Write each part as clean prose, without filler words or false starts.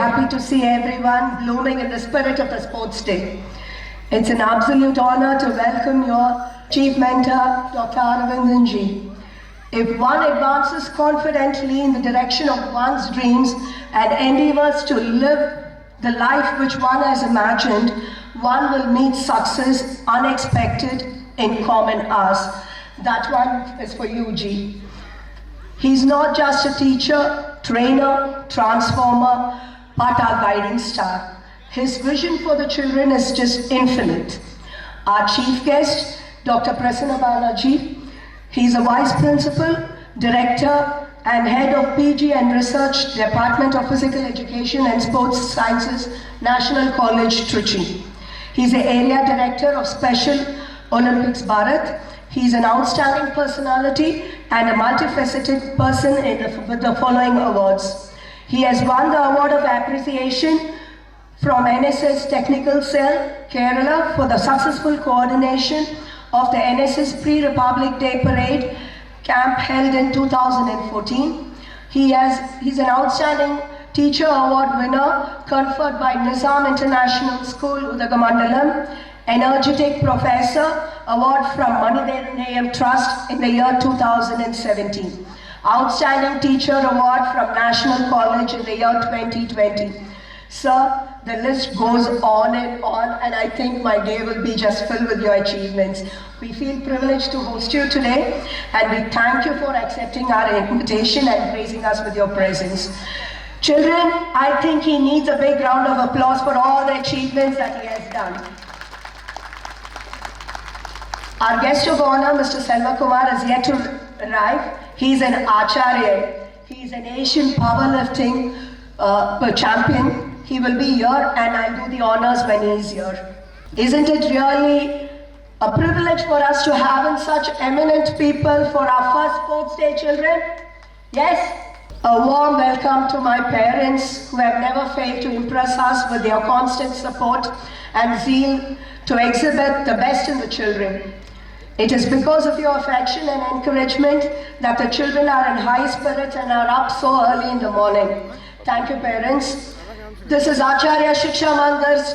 happy to see everyone blooming in the spirit of the Sports Day. It's an absolute honor to welcome your Chief Mentor, Dr. Aravindan Ji. If one advances confidently in the direction of one's dreams and endeavors to live the life which one has imagined, one will meet success unexpected in common hours. That one is for you, Ji. He's not just a teacher, trainer, transformer, but our guiding star. His vision for the children is just infinite. Our chief guest, Dr. Prasanna Balaji, he's a Vice Principal, Director and Head of PG and Research Department of Physical Education and Sports Sciences, National College, Trichy. He's the Area Director of Special Olympics Bharat. He's an outstanding personality and a multifaceted person with the following awards. He has won the Award of Appreciation from NSS Technical Cell, Kerala, for the successful coordination of the NSS Pre-Republic Day Parade camp held in 2014. He's an outstanding teacher award winner conferred by Nizam International School, Udagamandalam, energetic professor award from Manidhaneyam Trust in the year 2017. Outstanding teacher award from National College in the year 2020. Sir, the list goes on, and I think my day will be just filled with your achievements. We feel privileged to host you today, and we thank you for accepting our invitation and gracing us with your presence. Children, I think he needs a big round of applause for all the achievements that he has done. Our guest of honor, Mr. Selva Kumar, is yet to arrive. He's an Acharya. He's an Asian powerlifting champion. He will be here and I'll do the honors when he's here. Isn't it really a privilege for us to have such eminent people for our first Sports Day, children? Yes? A warm welcome to my parents who have never failed to impress us with their constant support and zeal to exhibit the best in the children. It is because of your affection and encouragement that the children are in high spirits and are up so early in the morning. Thank you, parents. This is Acharya Shiksha Mandir's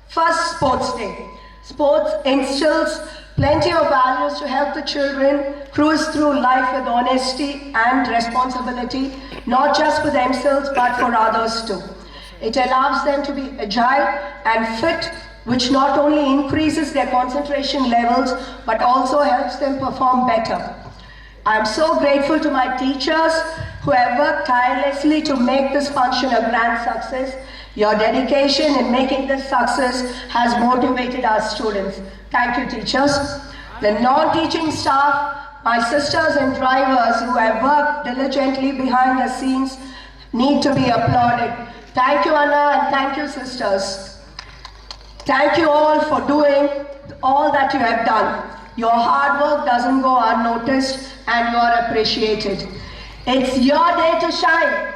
first Sports Day. Sports instills plenty of values to help the children cruise through life with honesty and responsibility, not just for themselves but for others too. It allows them to be agile and fit, which not only increases their concentration levels but also helps them perform better. I am so grateful to my teachers who have worked tirelessly to make this function a grand success. Your dedication in making this success has motivated our students. Thank you, teachers. The non-teaching staff, my sisters and drivers who have worked diligently behind the scenes need to be applauded. Thank you, Anna, and thank you, sisters. Thank you all for doing all that you have done. Your hard work doesn't go unnoticed and you are appreciated. It's your day to shine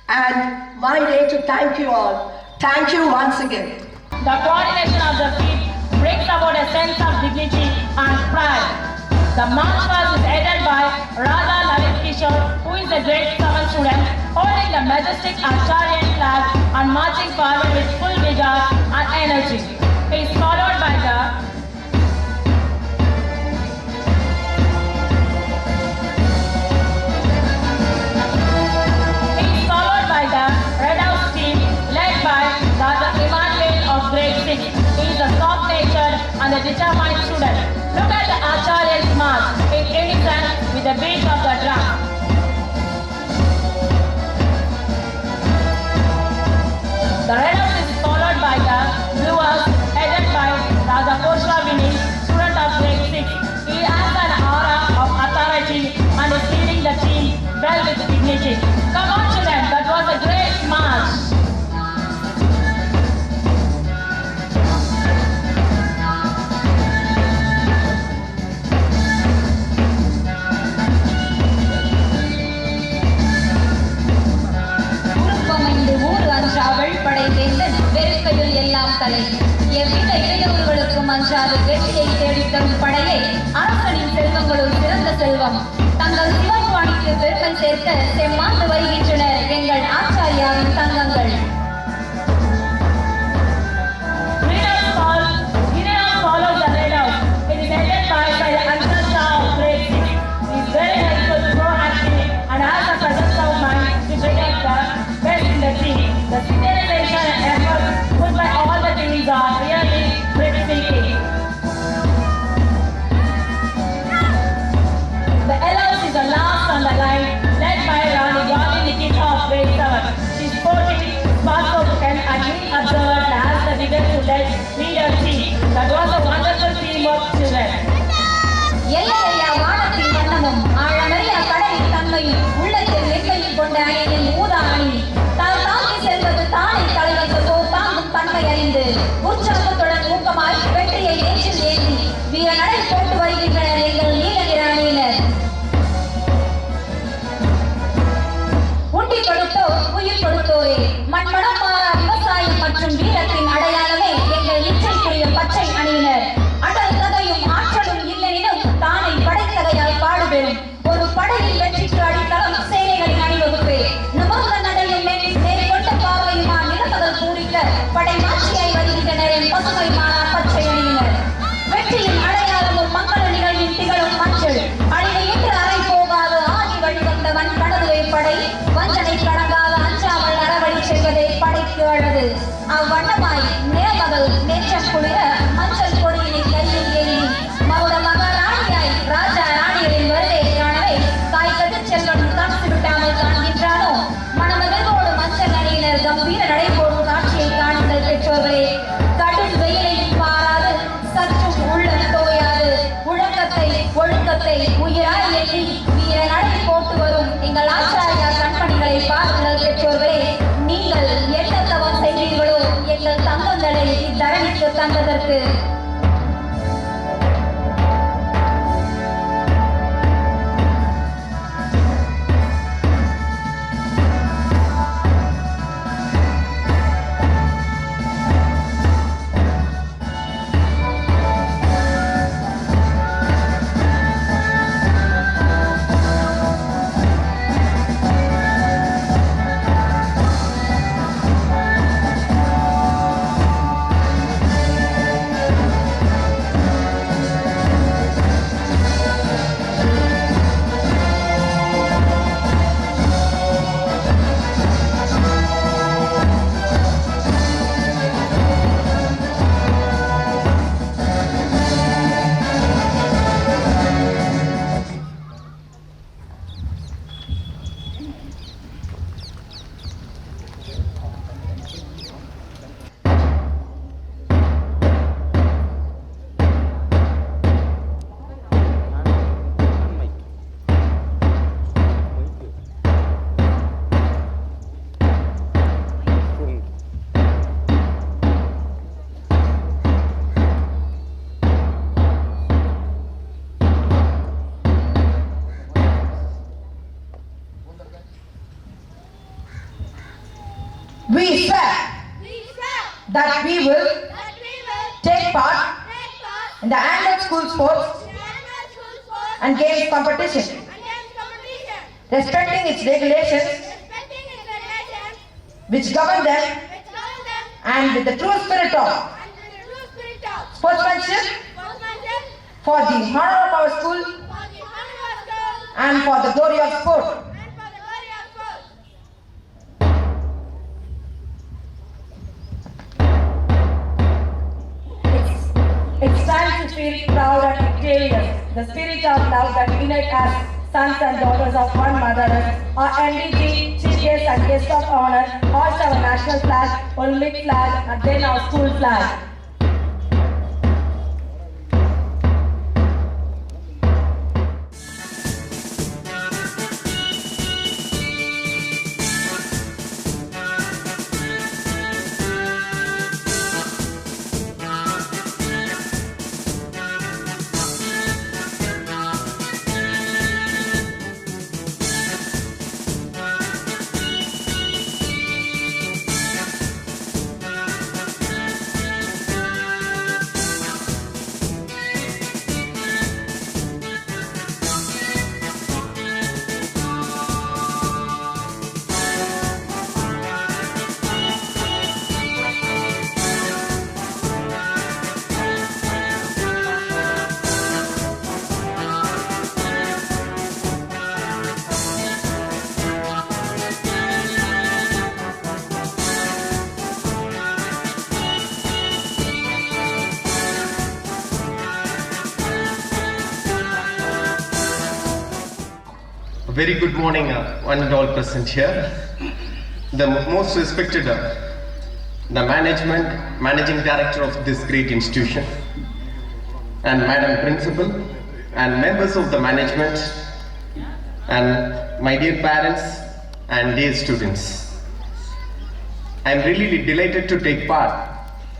and my day to thank you all. Thank you once again. The coordination of the feet brings about a sense of dignity and pride. The march past is headed by Radha Lalit Kishore, who is a grade 7 student, holding the majestic Acharyan flag and marching forward with full vigor and energy. He is followed by the Red House team led by Dr. Emmanuel of grade 6. He is a soft-natured and a determined student. Look at the Acharya's march in unison with the beat of the drum. The Red House is followed by the Blue House headed by Raja Koshravini, student of grade 6. He has an aura of authority and is leading the team well with dignity. Come on, children, that was a great march. வெறுக்கையில் எல்லாம் தலை எவ்வித இடையூறுகளுக்கும் அஞ்சாது வெற்றியை தேடித்தரும் படையை அரசனின் செல்வங்களுள் சிறந்த செல்வம் தங்கள் சிவபாணிக்கு பெருமை சேர்க்க செம்மாந்து வருகின்றனர் எங்கள் ஆச்சாரியாவின் தங்கங்கள். செல்வம் உயிர் கொடுத்தோரே, மண்மனம் மாறா விவசாயம் மற்றும் வீரத்தின் அடையாளமே எங்கள் இச்சைக்குரிய பச்சை அணியினர். அடல் தகையும் ஆற்றலும் இல்லெனினும் தானை படைத்தகையால் பாடுபெறும் ஒரு படையில் வெற்றிக்கு அடித்தளம் சேனைகளின் அணிவகுப்பே. நிமிர்ந்த நடையும் நேர்கொண்ட பார்வையுமா நிலமதல் பூரிக்க படை மாற்றியாய் வருகின்றனர் என் பசுமை மாறா பச்சை அணியினர். வெற்றியின் அடையாளமும் மங்கள நிகழ்வின் திகழும் மஞ்சள் அழிவையிட்டு அறை போகாது ஆகி வழிவந்தவன் கடவுளை படை வஞ்சனை கடங்காத அஞ்சாமல் அறவழி செல்வதை படைக்கு அழகு. அவ்வண்ணமாய் நிலமகள் நேற்றம் குளிர மஞ்சள் கொடியினை கையில் ஏந்தி மகுட மகாராணியாய் ராஜா ராணியரின் வருகையை காணவே காய்கட்டு செல்வன் காட்சி விட்டாமல் காண்கின்றானோ. மணமகளோடு மஞ்சள் அணியினர் கம்பீர நடைபோடும் காட்சியை காணுங்கள் பெற்றோர்களே. கடும் வெயிலையும் பாராது சற்றும் உள்ளம் தோயாது ஒழுக்கத்தை உயிராய் எண்ணி வீர நடை போட்டு வரும் எங்கள் ஆச்சாரியா கண்பணிகளை பாருங்கள் பெற்றோர்களே. நீங்கள் என்ன தவம் செய்தீர்களோ எங்கள் தங்கங்களை இத்தரணிக்கு தந்ததற்கு. We swear that we will take part in the annual school sports and games competition, respecting its regulations which govern them, and with the true spirit of sportsmanship for the honor of our school and for the glory of sport. It's time to feel proud and victorious. The spirit of love that unites us, sons and daughters of one mother. Our MDG, chief guest and guest of honor, hoist our national flag, Olympic flag, and then our school flag. Very good morning, one and all present here. The most respected, the managing director of this great institution, and Madam Principal, and members of the management, and my dear parents and dear students. I am really delighted to take part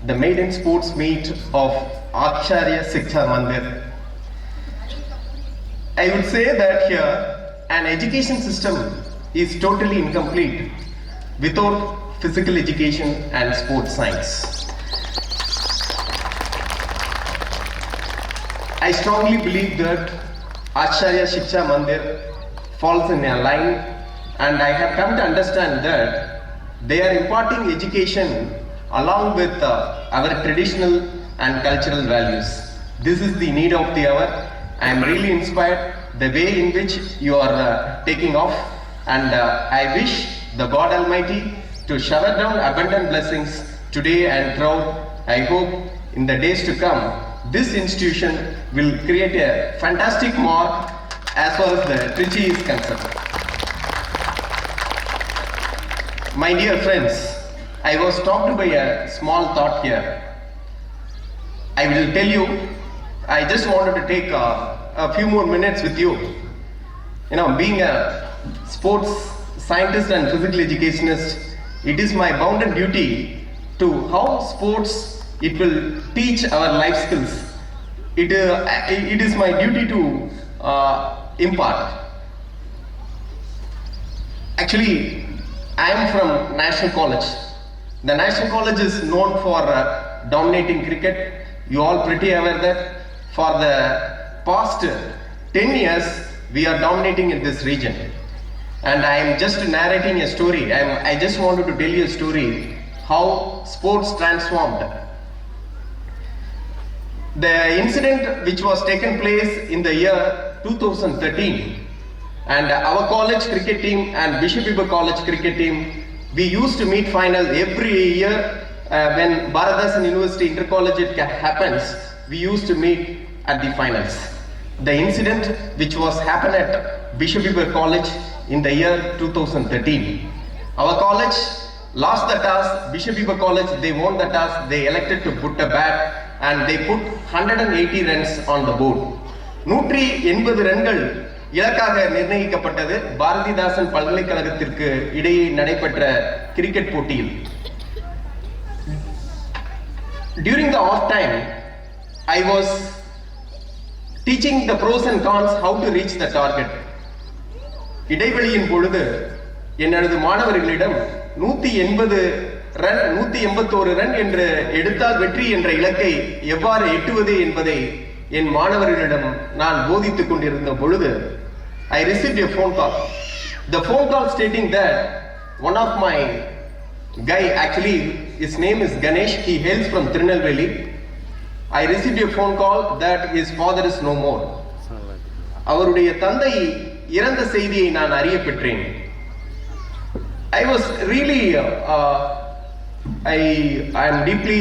the maiden sports meet of Acharya Shiksha Mandir. I would say that here an education system is totally incomplete without physical education and sports science. I strongly believe that Acharya Shiksha Mandir falls in a line, and I have come to understand that they are imparting education along with our traditional and cultural values. This is the need of the hour. I am really inspired the way in which you are taking off, and I wish the God Almighty to shower down abundant blessings today and throughout. I hope in the days to come, this institution will create a fantastic mark as far as the Trichy is concerned. My dear friends, I was stopped by a small thought here. I will tell you, I just wanted to take a few more minutes with you. You know, being a sports scientist and physical educationist, it is my bounden duty to how sports, it will teach our life skills. It is my duty to impart. Actually, I am from National College. The National College is known for dominating cricket. You all pretty aware that for the past 10 years, we are dominating in this region. And I am just narrating a story. I just wanted to tell you a story how sports transformed. The incident which was taken place in the year 2013, and our college cricket team and Bishop Iber College cricket team, we used to meet final every year when Bharathasan University Intercollegiate happens. We used to meet at the finals. The incident which was happened at Bishop Iber College in the year 2013. Our college lost the toss. Bishop Iber College, they won the toss. They elected to put a bat and they put 180 runs on the board. 180 ரன்கள் இலக்காக நிர்ணயிக்கப்பட்டது பாரதிதாசன் பல்கலைக்கழகத்திற்கு இடையே நடைபெற்ற cricket போட்டியில். During the off time, I was teaching the pros and cons how to reach the target. இடைவெளியின் பொழுது எனது மாணவர்களிடம் 180 ரன் 181 ரன் என்று எடுத்தால் வெற்றி என்ற இலக்கை எவ்வாறு எட்டுவது என்பதை என் மாணவர்களிடம் நான் போதித்துக் கொண்டிருந்த பொழுது I received a phone call. The phone call stating that one of my guy, actually his name is Ganesh, he hails from Tirunelveli. I received a phone call that his father is no more. அவருடைய தந்தை இறந்த செய்தியை நான் அறிய பெற்றேன். I was really I am deeply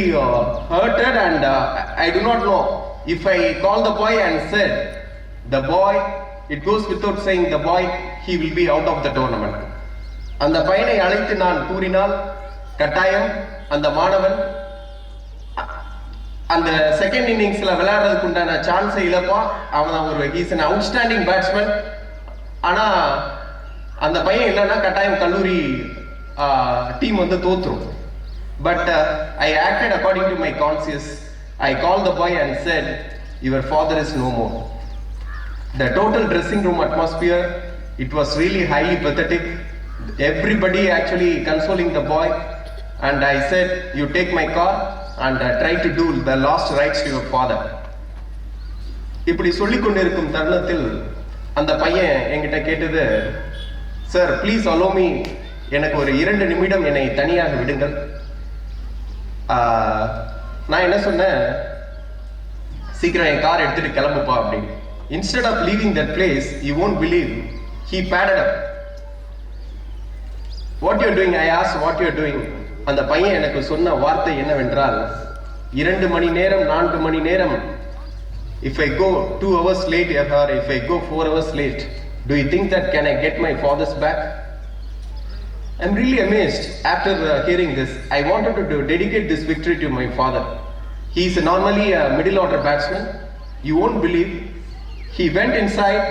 hurted, and I do not know if I call the boy and said, the boy, it goes without saying, the boy, he will be out of the tournament. அந்த பையனை அழைத்து நான் கூறினால் கட்டாயம் அந்த மாணவன் அந்த second இன்னிங்ஸ்ல விளையாடுறதுக்கு உண்டான சான்ஸை இழப்பான். அவன் ஒரு இஸ் an outstanding batsman. ஆனா அந்த பையன் இல்லைன்னா கட்டாயம் கல்லூரி டீம் வந்து தோத்துரும். But I acted according to my conscience. I called the boy and said, your father is no more. The total dressing room atmosphere, it was really highly pathetic. Everybody actually consoling the boy, and I said, you take my car and try to do the last rites to your father. இப்படி சொல்லிக் கொண்டிருக்கும் தருணத்தில் அந்த பையன் என்கிட்ட கேட்டது, sir please allow me, எனக்கு ஒரு 2 நிமிடம் என்னை தனியாக விடுங்கள். நான் என்ன சொன்னேன், சீக்கிரம் என் கார் எடுத்துட்டு கிளம்புப்பா அப்படின்னு. Instead of leaving that place, you won't believe, he padded up. What you're doing? I asked what you're doing. அந்த பையன் எனக்கு சொன்ன வார்த்தை என்னவென்றால், 2 மணி நேரம் 4 மணி நேரம், if I go 2 hours late or if I go 4 hours late, do you think that can I get my father's back? I'm really amazed after hearing this. I wanted to dedicate this victory to my father. He is normally a middle order batsman. You won't believe, he went inside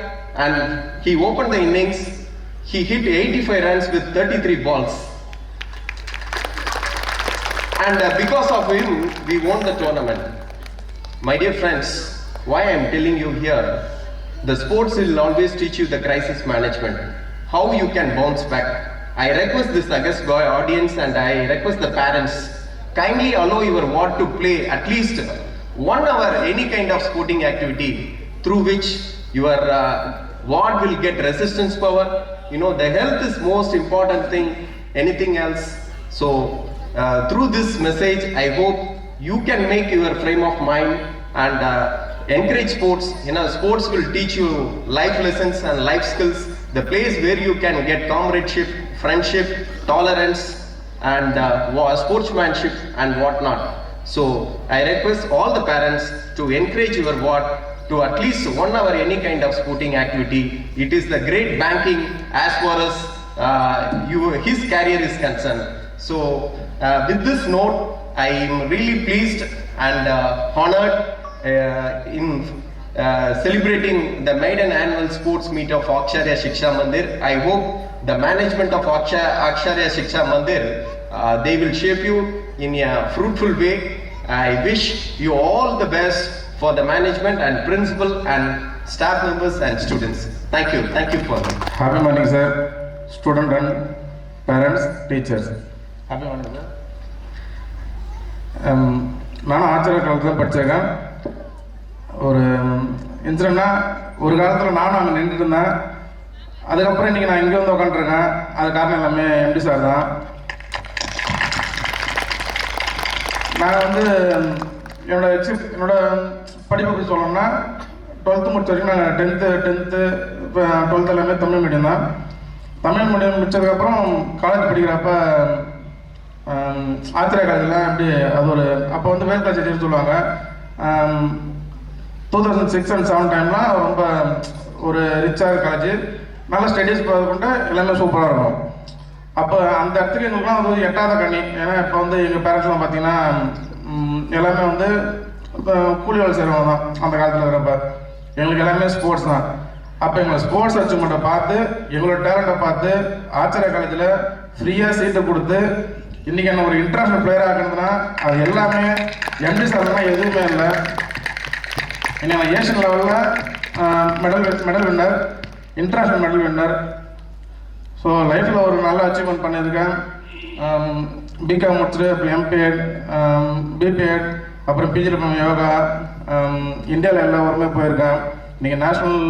and he opened the innings. He hit 85 runs with 33 balls. And because of him, we won the tournament. My dear friends, why I am telling you here, the sports will always teach you the crisis management, how you can bounce back. I request this august audience and I request the parents, kindly allow your ward to play at least 1 hour any kind of sporting activity through which your ward will get resistance power. You know, the health is most important thing, anything else. So through this message, I hope you can make your frame of mind and encourage sports. You know, sports will teach you life lessons and life skills, the place where you can get comradeship, friendship, tolerance and sportsmanship and whatnot. So I request all the parents to encourage your ward to at least 1 hour any kind of sporting activity. It is the great banking as far as his career is concerned. So with this note, I am really pleased and honored in celebrating the maiden annual sports meet of Aksharya Shiksha Mandir. I hope the management of Aksharya Shiksha Mandir, they will shape you in a fruitful way. I wish you all the best for the management and principal and staff members and students. Thank you for that. Happy morning, sir. Student and parents, teachers. Happy morning, sir. நானும் ஆச்சாரிய காலத்தில் படிச்சிருக்கேன். ஒரு இன்சிடென்ட்னா, ஒரு காலத்தில் நானும் அங்கே நின்றுட்டு இருந்தேன். அதுக்கப்புறம் இன்றைக்கி நான் இங்கே வந்து உட்காந்துருக்கேன். அது காரணம் எல்லாமே எம்டி சார் தான். நான் வந்து என்னோட படிப்பு எப்படி சொல்லணும்னா, 12th முடிச்ச வரைக்கும் நாங்கள் 10th இப்போ 12th எல்லாமே தமிழ் மீடியம் தான். தமிழ் மீடியம் முடிச்சதுக்கப்புறம் காலேஜ் படிக்கிறப்ப ஆத்திரா காலேஜில் எப்படி அது ஒரு அப்போ வந்து வேல் காலேஜ் சொல்லுவாங்க. 2006 and 2007 டைம்லாம் ரொம்ப ஒரு ரிச்சாக காலேஜ், நல்ல ஸ்டடீஸ் கொண்டு எல்லாமே சூப்பராக இருக்கும். அப்போ அந்த இடத்துக்கு எங்களுக்குலாம் அது 8வது கண்ணி. ஏன்னா இப்போ வந்து எங்கள் பேரண்ட்ஸ்லாம் பார்த்தீங்கன்னா எல்லாமே வந்து கூலி வேலை செய்கிறவங்க தான். அந்த காலத்தில் இருக்கிறப்ப எங்களுக்கு எல்லாமே ஸ்போர்ட்ஸ் தான். அப்போ எங்களை ஸ்போர்ட்ஸ் அச்சீவ்மெண்ட்டை பார்த்து, எங்களோட டேலண்ட்டை பார்த்து ஆச்சாரிய காலேஜில் ஃப்ரீயாக சீட்டை கொடுத்து இன்றைக்கி என்ன ஒரு இன்டர்நேஷ்னல் பிளேயராக ஆக்கணுதுன்னா அது எல்லாமே எம்டி சார்லாம் எதுவுமே இல்லை. இன்னைக்கு நான் ஏஷியன் லெவலில் medal winner, international medal winner. So லைஃப்பில் ஒரு நல்ல அச்சீவ்மெண்ட் பண்ணியிருக்கேன். பிகாம் முடிச்சுட்டு அப்புறம் எம்பிஎட், பிபிஎட், அப்புறம் பிஜிடிஎம் யோகா, இந்தியாவில் எல்லா ஊருமே போயிருக்கேன். இன்றைக்கி நேஷ்னல்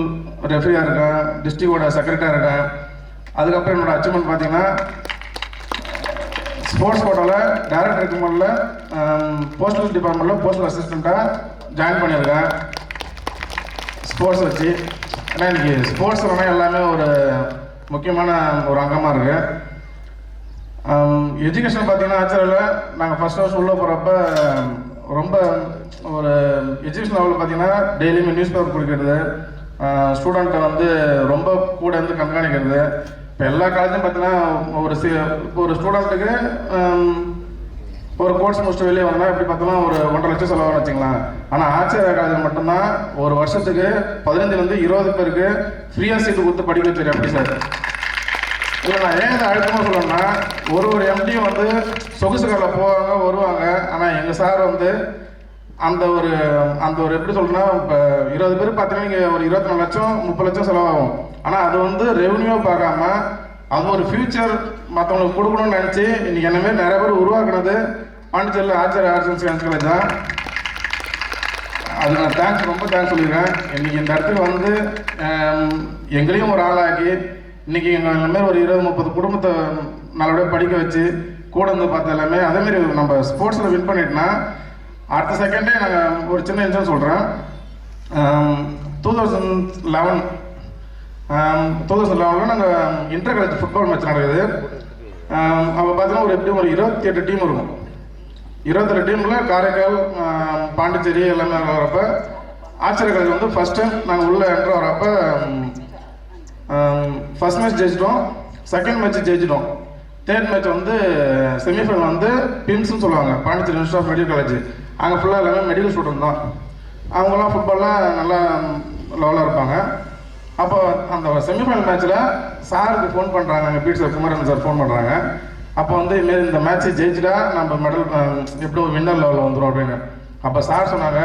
ரெஃப்ரியாக இருக்கேன், டிஸ்ட்ரிக்டோட செக்ரட்டரியாக இருக்கேன். அதுக்கப்புறம் என்னோடய அச்சீவ்மெண்ட் பார்த்தீங்கன்னா, ஸ்போர்ட்ஸ் கோட்டாவில் டைரக்டர் ரெக்கமெண்டில் போஸ்டல் டிபார்ட்மெண்ட்டில் போஸ்டல் அசிஸ்டண்ட்டாக ஜாயின் பண்ணியிருக்கேன் ஸ்போர்ட்ஸ் வச்சு. ஏன்னா இன்றைக்கி ஸ்போர்ட்ஸ் எல்லாமே ஒரு முக்கியமான ஒரு அங்கமாக இருக்குது. எஜுகேஷன் பார்த்தீங்கன்னா ஆக்சுவலில் நாங்கள் ஃபஸ்ட் உள்ளே போகிறப்ப ரொம்ப ஒரு எஜுகேஷன் லெவலில் பார்த்தீங்கன்னா டெய்லியுமே நியூஸ் பேப்பர் கொடுக்கறது, ஸ்டூடெண்ட்டை வந்து ரொம்ப கூட இருந்து கண்காணிக்கிறது. இப்போ எல்லா காலேஜும் பார்த்தீங்கன்னா ஒரு ஸ்டூடெண்ட்டுக்கு ஒரு கோர்ஸ் முடிச்சுட்டு வெளியே வந்தால் எப்படி பார்த்தோம்னா ஒரு 1.5 லட்சம் செலவாகும்னு வச்சுக்கலாம். ஆனால் ஆச்சாரிய காலேஜில் மட்டும்தான் ஒரு வருஷத்துக்கு 15 to 20 பேருக்கு ஃப்ரீயாக சீட்டு கொடுத்து படிக்க வச்சிருக்கேன். எப்படி சார்? இல்லை, நான் ஏன் இதை அழுத்தமாக சொல்லணும்னா, ஒரு எம்டியும் வந்து சொகுசு காரில் போவாங்க வருவாங்க. ஆனால் எங்கள் சார் வந்து அந்த ஒரு எப்படி சொல்லணும்னா, இப்போ 20 பேர் பார்த்தீங்கன்னா நீங்கள் ஒரு 24 லட்சம் 30 லட்சம் செலவாகும். ஆனால் அது வந்து ரெவன்யூவை பார்க்காம அது ஒரு ஃபியூச்சர் மற்றவங்களுக்கு கொடுக்கணும்னு நினச்சி இன்றைக்கி என்ன மாதிரி நிறைய பேர் உருவாக்குனது பாண்டிச்சேரியில் ஆச்சாரிய ஆர்ட்ஸ் அண்ட் சயின்ஸ் காலேஜ் தான். அது நான் ரொம்ப தேங்க்ஸ் சொல்லிடுறேன். இன்றைக்கி இந்த இடத்துக்கு வந்து எங்களையும் ஒரு ஆளாக்கி இன்றைக்கி எங்கள் எல்லாமே ஒரு 20-30 குடும்பத்தை நல்லபடியாக படிக்க வச்சு கூட வந்து பார்த்த எல்லாமே அதேமாரி நம்ம ஸ்போர்ட்ஸில் வின் பண்ணிட்டோன்னா அடுத்த செகண்டே நாங்கள் ஒரு சின்ன இன்சிடென்ட் சொல்கிறேன். 2011 நாங்கள் இன்டர் காலேஜ் ஃபுட்பால் மேட்ச் நடக்குது. அப்போ பார்த்தீங்கன்னா எப்படியும் ஒரு 28 டீம் இருக்கும். 28 டீமில் காரைக்கால், பாண்டிச்சேரி எல்லாமே வரப்போ ஆச்சாரிய காலேஜ் வந்து ஃபஸ்ட் டைம் நாங்கள் உள்ளே என்ட்ரு வரப்போ ஃபஸ்ட் மேட்ச் ஜெயிச்சிட்டோம், செகண்ட் மேட்ச் ஜெயிச்சிட்டோம். தேர்ட் மேட்ச் வந்து செமிஃபைனல் வந்து பிம்ஸ்ன்னு சொல்லுவாங்க, Pondicherry institute of medical college. அங்கே ஃபுல்லாக எல்லாமே மெடிக்கல் ஸ்டூடெண்ட் தான். அவங்களாம் ஃபுட்பால்லாம் நல்லா லெவலாக இருப்பாங்க. அப்போ அந்த செமிஃபைனல் மேட்ச்சில் சாருக்கு ஃபோன் பண்ணுறாங்க, எங்கள் beat sir Kumaran sir phone பண்ணுறாங்க. அப்போ வந்து இதுமாரி இந்த மேட்ச்சை ஜெயிச்சிட்டா நம்ம மெடல் எப்படி வின்னர் லெவலில் வந்துடும் அப்படின்னு. அப்போ சார் சொன்னாங்க,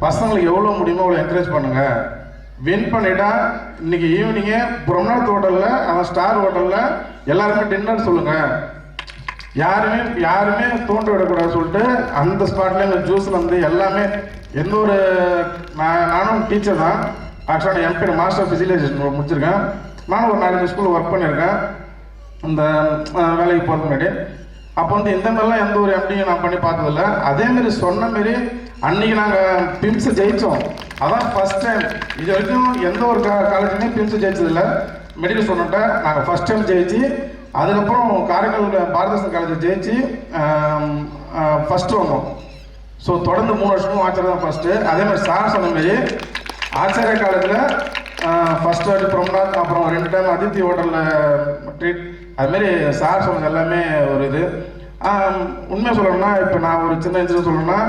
பசங்களுக்கு எவ்வளோ முடியுமோ அவ்வளோ என்கரேஜ் பண்ணுங்கள். வின் பண்ணிட்டா இன்னைக்கு ஈவினிங்கே பிரம்நாத் ஹோட்டலில் அவன் ஸ்டார் ஹோட்டலில் எல்லாருமே டின்னர் சொல்லுங்கள், யாருமே தோண்ட விடக்கூடாதுன்னு சொல்லிட்டு அந்த ஸ்பாட்ல இந்த ஜூஸ்ல வந்து எல்லாமே எந்த ஒரு நானும் டீச்சர் தான். ஆக்சுவலாக நான் எம்பி மாஸ்டர் ஃபிசிலைசேஷன் முடிச்சிருக்கேன். நானும் ஒரு 4 ஸ்கூலில் ஒர்க் பண்ணியிருக்கேன் இந்த வேலைக்கு போகிறதுக்கு முன்னாடி. அப்போ வந்து இந்த மாதிரிலாம் எந்த ஒரு எம்டியும் நான் பண்ணி பார்த்ததில்ல. அதேமாரி சொன்ன மாரி அன்றைக்கி நாங்கள் பிம்ஸை ஜெயித்தோம். அதான் ஃபஸ்ட் டைம். இது வரைக்கும் எந்த ஒரு காலேஜ்லையும் பிம்ஸை ஜெயிச்சதில்லை. மெடிக்கல் ஸ்டூடெண்ட்டை நாங்கள் ஃபஸ்ட் டைம் ஜெயிச்சு, அதுக்கப்புறம் காரைக்கால் பாரதிதாசன் காலேஜை ஜெயிச்சு ஃபஸ்ட்டு வந்தோம். ஸோ தொடர்ந்து 3 வருஷமும் ஆச்சாரியா தான் ஃபஸ்ட்டு. அதேமாதிரி சார் சொன்ன மாரி ஆச்சாரியா காலேஜில் ஃபஸ்ட்டு வாட்டி பிரம்நாத், அப்புறம் 2 டைம் அதித்தி ஹோட்டலில் ட்ரீட். அதுமாரி சார் சொன்னது எல்லாமே ஒரு இது. உண்மையாக சொல்லணும்னா இப்போ நான் ஒரு சின்ன இன்சிடென்ட் சொல்லணும்னா,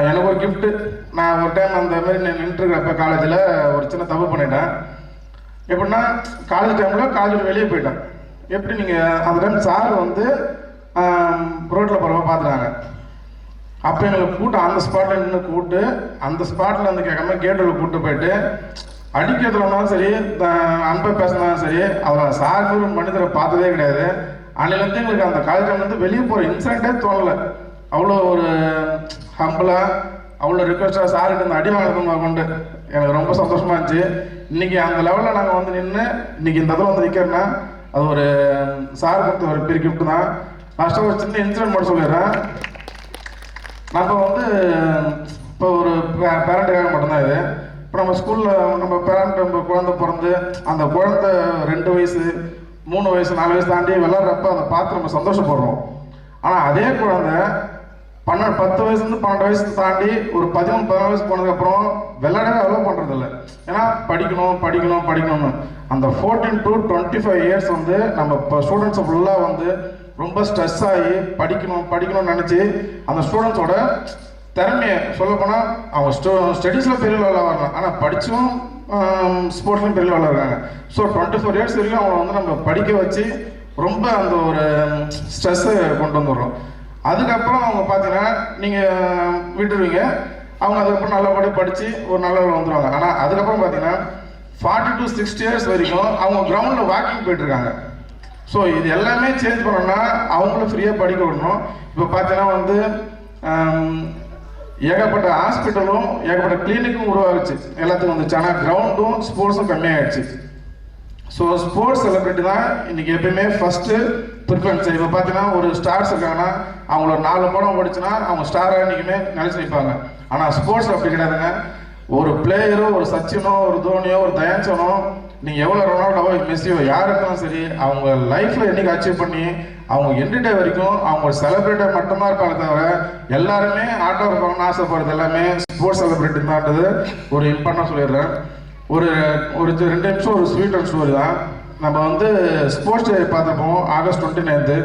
எனக்கு ஒரு கிஃப்ட்டு. நான் ஒரு டைம் அந்த மாதிரி நின்றுருக்கிறப்ப காலேஜில் ஒரு சின்ன தப்பு பண்ணிட்டேன். எப்படின்னா காலேஜ் டைமில் காலேஜ் வெளியே போயிட்டேன். எப்படி நீங்கள் அந்த டைம் சார் வந்து ரோட்டில் போகிறப்ப பார்த்துட்டாங்க. அப்போ எங்களுக்கு கூட்டு அந்த ஸ்பாட்டில் நின்று கூப்பிட்டு அந்த ஸ்பாட்டில் வந்து கேட்காம கேட்டில் கூப்பிட்டு போயிட்டு அடிக்கிறதுலனாலும் சரி, அன்பை பேசினாலும் சரி, அதில் சார் ஒரு மனிதரை பார்த்ததே கிடையாது. அன்னிலேருந்து எங்களுக்கு அந்த காலேஜ் வந்து வெளியே போகிற இன்சிடென்ட்டே தோணலை. அவ்வளோ ஒரு ஹம்பிளாக, அவ்வளோ ரிக்வஸ்டாக சாருக்கு இந்த அடி வாங்கினது கொண்டு எனக்கு ரொம்ப சந்தோஷமாக இருந்துச்சு. இன்றைக்கி அந்த லெவலில் நாங்கள் வந்து நின்று இன்றைக்கி இந்த இதில் வந்து நிற்கிறேன்னா அது ஒரு சார் கொடுத்த ஒரு பெரிய கிஃப்ட் தான். லாஸ்ட்டாக ஒரு சின்ன இன்சிடென்ட் மட்டும் சொல்லிடுறேன். நம்ம வந்து இப்போ ஒரு பேரண்ட்டுக்காக மட்டும்தான் இது. இப்போ நம்ம ஸ்கூலில் நம்ம பேரண்ட் நம்ம குழந்தை பிறந்து அந்த குழந்தை 2 வயசு 3 வயசு 4 வயசு தாண்டி விளாட்றப்ப அதை பார்த்து நம்ம சந்தோஷப்படுறோம். ஆனால் அதே குழந்தை 10 வயசுலேருந்து 12 வயசு தாண்டி ஒரு 13-14 வயசு போனதுக்கப்புறம் விளையாடவே அலோவ் பண்ணுறதில்ல. ஏன்னா படிக்கணும்னு அந்த 14 to 25 இயர்ஸ் வந்து நம்ம இப்போ ஸ்டூடெண்ட்ஸை ஃபுல்லாக வந்து ரொம்ப ஸ்ட்ரெஸ் ஆகி படிக்கணும்னு நினச்சி அந்த ஸ்டூடெண்ட்ஸோட திறமையை சொல்லப்போனால் அவங்க ஸ்டடீஸில் பெரிய லெவலில் வரலாம், ஆனால் படித்தும் ஸ்போர்ட்ஸ்லையும் பெரிய லெவலில் இருக்காங்க. ஸோ 24 இயர்ஸ் வரைக்கும் அவங்கள வந்து நம்ம படிக்க வச்சு ரொம்ப அந்த ஒரு ஸ்ட்ரெஸ்ஸை கொண்டு வந்துடுறோம். அதுக்கப்புறம் அவங்க பார்த்தீங்கன்னா நீங்கள் விட்டுருவீங்க, அவங்க அதுக்கப்புறம் நல்லபடியாக படித்து ஒரு நல்ல லெவலில் வந்துடுவாங்க. ஆனால் அதுக்கப்புறம் பார்த்தீங்கன்னா 40 to 60 இயர்ஸ் வரைக்கும் அவங்க கிரவுண்டில் வாக்கிங் போயிட்டுருக்காங்க. ஸோ இது எல்லாமே சேஞ்ச் பண்ணோன்னா அவங்கள ஃப்ரீயாக படிக்க விடணும். இப்போ பார்த்தீங்கன்னா வந்து ஏகப்பட்ட ஹாஸ்பிட்டலும் ஏகப்பட்ட கிளினிக்கும் உருவாகிடுச்சு, எல்லாத்துக்கும் வந்துச்சு. ஆனால் கிரவுண்டும் ஸ்போர்ட்ஸும் கம்மியாகிடுச்சு. ஸோ ஸ்போர்ட்ஸ் செலிபிரிட்டி தான் இன்றைக்கி எப்பயுமே ஃபஸ்ட்டு ப்ரிஃபரன்ஸ். இப்போ பார்த்தீங்கன்னா ஒரு ஸ்டார்ஸ் இருக்காங்கன்னா அவங்கள 4 படம் ஓடிச்சுன்னா அவங்க ஸ்டாராக இன்றைக்குமே நினச்சி நிற்பாங்க. ஆனால் ஸ்போர்ட்ஸ் அப்படி கிடையாதுங்க. ஒரு பிளேயரோ, ஒரு சச்சினோ, ஒரு தோனியோ, ஒரு தயான்சனோ, நீங்கள் எவ்வளோ ரொனால்டோவோ மெஸ்ஸியோ யார் இருந்தாலும் சரி, அவங்க லைஃப்பில் என்றைக்கு அச்சீவ் பண்ணி அவங்க எண்டு டே வரைக்கும் அவங்க ஒரு செலிப்ரிட்டியாக மட்டும்தான் இருப்பாங்க. தவிர எல்லாருமே ஆட்டோ இருப்பாங்கன்னு ஆசைப்படுறது எல்லாமே ஸ்போர்ட்ஸ் செலிப்ரிட்டி தான்றது ஒரு இம்பார்ட்டன்ட் சொல்லிடுறேன். ஒரு 2 நிமிஷம் ஒரு ஸ்வீட் அண்ட் ஸ்டோரி தான். நம்ம வந்து ஸ்போர்ட்ஸ் டே பார்த்துப்போம் ஆகஸ்ட் 29.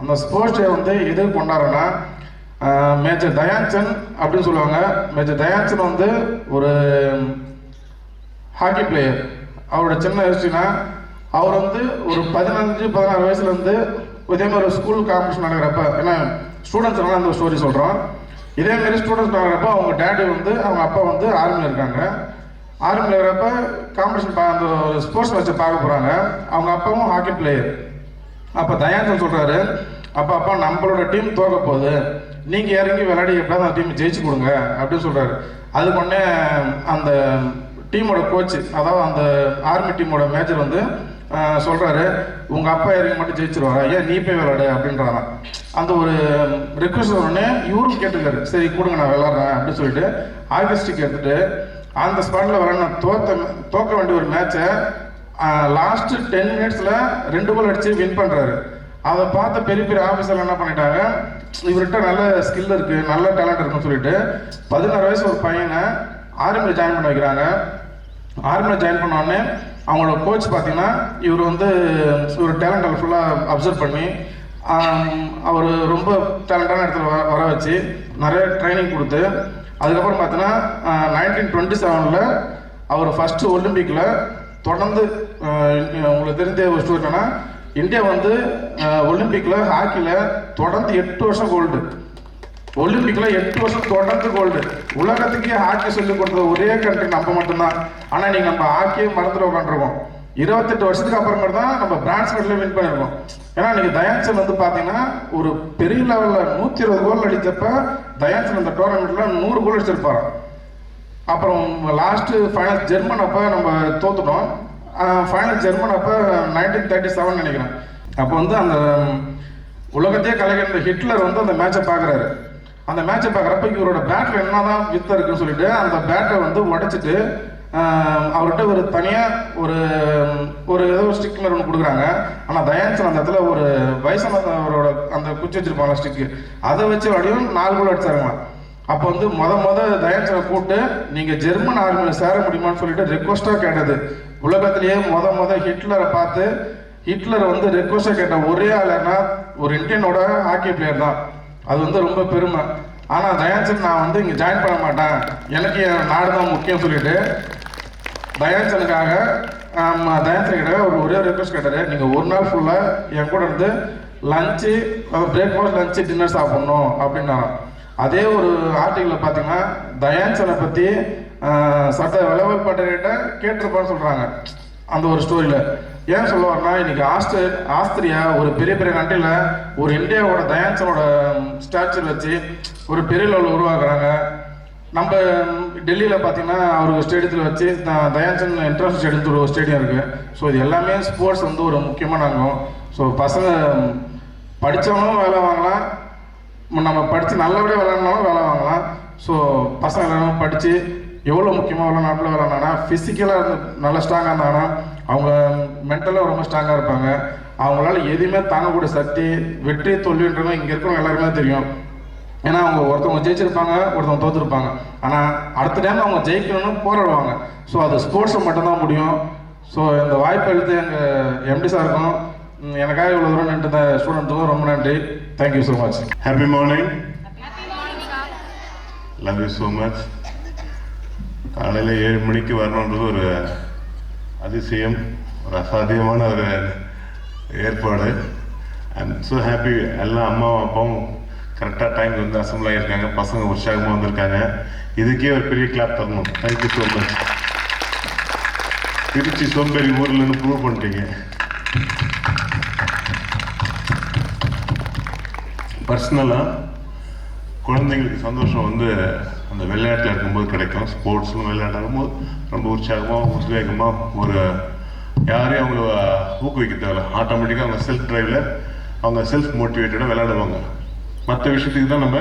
அந்த ஸ்போர்ட்ஸ் டே வந்து எது கொண்டாடுறோன்னா மேஜர் தயான்சந்த் அப்படின்னு சொல்லுவாங்க. மேஜர் தயான்சந்த் வந்து ஒரு ஹாக்கி பிளேயர். அவரோட சின்ன ஹிஸ்ட்ரினா அவர் வந்து ஒரு 15-16 வயசுலேருந்து இதேமாதிரி ஒரு ஸ்கூல் காம்படிஷன் நடக்கிறப்ப, ஏன்னா ஸ்டூடெண்ட்ஸ்னால அந்த ஸ்டோரி சொல்கிறோம். இதேமாரி ஸ்டூடெண்ட்ஸ் நடக்கிறப்ப அவங்க டேடி வந்து அவங்க அப்பா வந்து ஆர்மியில் இருக்காங்க. ஆர்மியில் இருக்கிறப்ப காம்படிஷன் அந்த ஸ்போர்ட்ஸ் மேட்சை பார்க்க போகிறாங்க. அவங்க அப்பாவும் ஹாக்கி பிளேயர். அப்போ தயான்சந்த் சொல்கிறாரு, அப்பா நம்மளோட டீம் தோக்க போகுது, நீங்கள் இறங்கி விளையாடி எப்படியாவது அந்த டீம் ஜெயிச்சு கொடுங்க அப்படின்னு சொல்கிறாரு. அதுக்கு உடனே அந்த டீமோட கோச்சு, அதாவது அந்த ஆர்மி டீமோட மேஜர் வந்து சொல்கிறாரு, உங்கள் அப்பா இறங்கி மட்டும் ஜெயிச்சிருவாரா, ஏன் நீ போய் விளையாடு அப்படின்றாராம். அந்த ஒரு ரிக்வஸ்ட் உடனே இவரும் கேட்டுக்காரு, சரி கொடுங்க நான் விளாட்றேன் அப்படின்னு சொல்லிட்டு ஆர்கெஸ்ட்ரிக் எடுத்துகிட்டு அந்த ஸ்பாட்டில் விளையாட தோக்க வேண்டிய ஒரு மேட்சை லாஸ்ட்டு 10 மினிட்ஸில் 2 கோல் அடித்து வின் பண்ணுறாரு. அதை பார்த்த பெரிய ஆஃபீஸரில் என்ன பண்ணிட்டாங்க, இவர்கிட்ட நல்ல ஸ்கில் இருக்குது, நல்ல டேலண்ட் இருக்குன்னு சொல்லிட்டு 16 வயசு ஒரு பையனை ஆர்மியில் ஜாயின் பண்ண வைக்கிறாங்க. ஆர்மியில் ஜாயின் பண்ணோடனே அவங்களோட கோச் பார்த்தீங்கன்னா இவர் வந்து ஒரு டேலண்ட் ஃபுல்லாக அப்சர்வ் பண்ணி அவர் ரொம்ப டேலண்டான இடத்துல வர வச்சு நிறைய ட்ரைனிங் கொடுத்து, அதுக்கப்புறம் பார்த்தீங்கன்னா 1927 அவர் ஃபஸ்ட்டு ஒலிம்பிக்கில் தொடர்ந்து உங்களுக்கு தெரிஞ்ச ஒரு ஸ்டோரி என்னன்னா, இந்தியா வந்து ஒலிம்பிக்கில் ஹாக்கியில் தொடர்ந்து 8 வருஷம் கோல்டு. ஒலிம்பிக்கில் 8 வருஷம் தொடர்ந்து கோல்டு. உலகத்துக்கே ஹாக்கி சொல்லி கொடுத்தது ஒரே கண்ட்ரி நம்ம மட்டும்தான். ஆனால் நீங்கள் நம்ம ஹாக்கியே மறந்துட்டு உட்காந்துருக்கோம். 28 வருஷத்துக்கு அப்புறமேட்டு தான் நம்ம பிரான்ஸ் மெடலே வின் பண்ணியிருக்கோம். ஏன்னா நீங்கள் தயான்சன் வந்து பார்த்தீங்கன்னா ஒரு பெரிய லெவலில் 120 கோல் அடித்தப்ப தயான்சன் அந்த டோர்னமெண்ட்டில் 100 கோல் அடிச்சிருப்பாரு. அப்புறம் லாஸ்ட்டு ஃபைனல் ஜெர்மன் அப்போ நம்ம தோத்துட்டோம். ஃபைனல் ஜெர்மன் அப்போ 1937 நினைக்கிறேன். அப்போ வந்து அந்த உலகத்தையே கலைக்கிற ஹிட்லர் வந்து அந்த மேட்சை பார்க்குறாரு. அந்த மேட்சை பார்க்குறப்ப இவரோட பேட்டில் என்ன தான் வித்த இருக்குன்னு சொல்லிட்டு அந்த பேட்டை வந்து உடைச்சிட்டு அவர்கிட்ட ஒரு தனியாக ஒரு ஏதோ ஸ்டிக் மாதிரி ஒன்று கொடுக்குறாங்க. ஆனால் தயான்சன் அந்த இடத்துல ஒரு வயசானவரோட அந்த குச்சி வச்சிருப்பாங்க ஸ்டிக்கு, அதை வச்சு வடியும் 4 கோல் அடிச்சாருங்களாம். அப்போ வந்து தயான்சனை கூப்பிட்டு நீங்கள் ஜெர்மன் ஆர்மியில் சேர முடியுமான்னு சொல்லிட்டு ரெக்வஸ்ட்டாக கேட்டது. உலகத்திலேயே ஹிட்லரை பார்த்து ஹிட்லர் வந்து ரெக்வஸ்ட்டாக கேட்ட ஒரே ஆளுன்னா ஒரு இந்தியனோட ஹாக்கி பிளேயர் தான். அது வந்து ரொம்ப பெருமை. ஆனால் தயான்சன் நான் வந்து இங்கே ஜாயின் பண்ண மாட்டேன், எனக்கு என் நாடு தான் முக்கியம் சொல்லிட்டு தயான்சனுக்காக தயான்சன்கிட்ட ஒரே ரெக்வஸ்ட் கேட்டார். நீங்கள் ஒரு நாள் ஃபுல்லாக என் கூட இருந்து லஞ்சு பிரேக்ஃபாஸ்ட் லஞ்சு டின்னர் சாப்பிட்ணும் அப்படின்னாராம். அதே ஒரு ஆர்டிக்கிளில் பார்த்தீங்கன்னா தயான்சனை பற்றி சட்ட விளவல் பட்டர்கிட்ட கேட்டிருப்பான்னு சொல்கிறாங்க அந்த ஒரு ஸ்டோரியில். ஏன் சொல்ல வரனா, இன்னைக்கு ஆஸ்திரியா ஒரு பெரிய பெரிய கண்ட்ரியில் ஒரு இந்தியாவோட தயான்சனோட ஸ்டாச்சு வச்சு ஒரு பெரிய லெவலில் உருவாக்குறாங்க. நம்ம டெல்லியில் பார்த்தீங்கன்னா அவருக்கு ஸ்டேடியத்தில் வச்சு தயான்சன் இன்டர்நேஷனல் ஸ்டேடியத்தில் ஒரு ஸ்டேடியம் இருக்குது. ஸோ இது எல்லாமே ஸ்போர்ட்ஸ் வந்து ஒரு முக்கியமான அங்கம். ஸோ பசங்க படித்தவங்களும் வேலை வாங்கலாம், நம்ம படித்து நல்லபடியாக விளையாடணும் வேலை வாங்கலாம். ஸோ பசங்க எல்லாரும் படித்து எவ்வளோ முக்கியமாக எவ்வளோ நாட்டில் விளையாடினாங்கன்னா ஃபிசிக்கலாக இருந்து நல்லா ஸ்ட்ராங்காக இருந்தாங்கன்னா அவங்க மென்டலாக ரொம்ப ஸ்ட்ராங்காக இருப்பாங்க. அவங்களால எதுவுமே தாங்கக்கூடிய சக்தி, வெற்றி தோல்வின்றவங்க இங்கே இருக்கிறவங்க எல்லாருமே தெரியும். ஏன்னா அவங்க ஒருத்தவங்க ஜெயிச்சிருப்பாங்க, ஒருத்தவங்க தோற்றுருப்பாங்க. ஆனால் அடுத்த டைம் அவங்க ஜெயிக்கணும்னு போராடுவாங்க. ஸோ அது ஸ்போர்ட்ஸை மட்டும்தான் முடியும். ஸோ இந்த வாய்ப்பு எடுத்து எங்கள் எம்டி சாருக்கும் எனக்காக இவ்வளோ தூரம் நின்று ஸ்டூடெண்ட்டுக்கும் ரொம்ப நன்றி. Thank you so much. Happy morning. Love you so much. காலையில் 7 மணிக்கு வரணுன்றது ஒரு அதிசயம், ஒரு அசாத்தியமான ஒரு ஏற்பாடு. I'm so happy. எல்லாம் அம்மாவும் அப்பாவும் கரெக்டாக டைமுக்கு வந்து அசம்பிள் ஆகியிருக்காங்க, பசங்க உற்சாகமாக வந்திருக்காங்க. இதுக்கே ஒரு பெரிய கிளாப் தரணும். Thank you so much. திருச்சி சோம்பேறி ஊர்லன்னு ப்ரூவ் பண்ணிட்டீங்க. பர்சனலாக குழந்தைங்களுக்கு சந்தோஷம் வந்து அந்த விளையாட்டில் இருக்கும்போது கிடைக்கும். ஸ்போர்ட்ஸில் விளையாடும் போது ரொம்ப உற்சாகமாக உத்வேகமாக ஒரு யாரையும் அவங்கள ஊக்குவிக்க தேவை. ஆட்டோமேட்டிக்காக அவங்க செல்ஃப் ட்ரைவில் அவங்க செல்ஃப் மோட்டிவேட்டடாக விளையாடுவாங்க. மற்ற விஷயத்துக்கு தான் நம்ம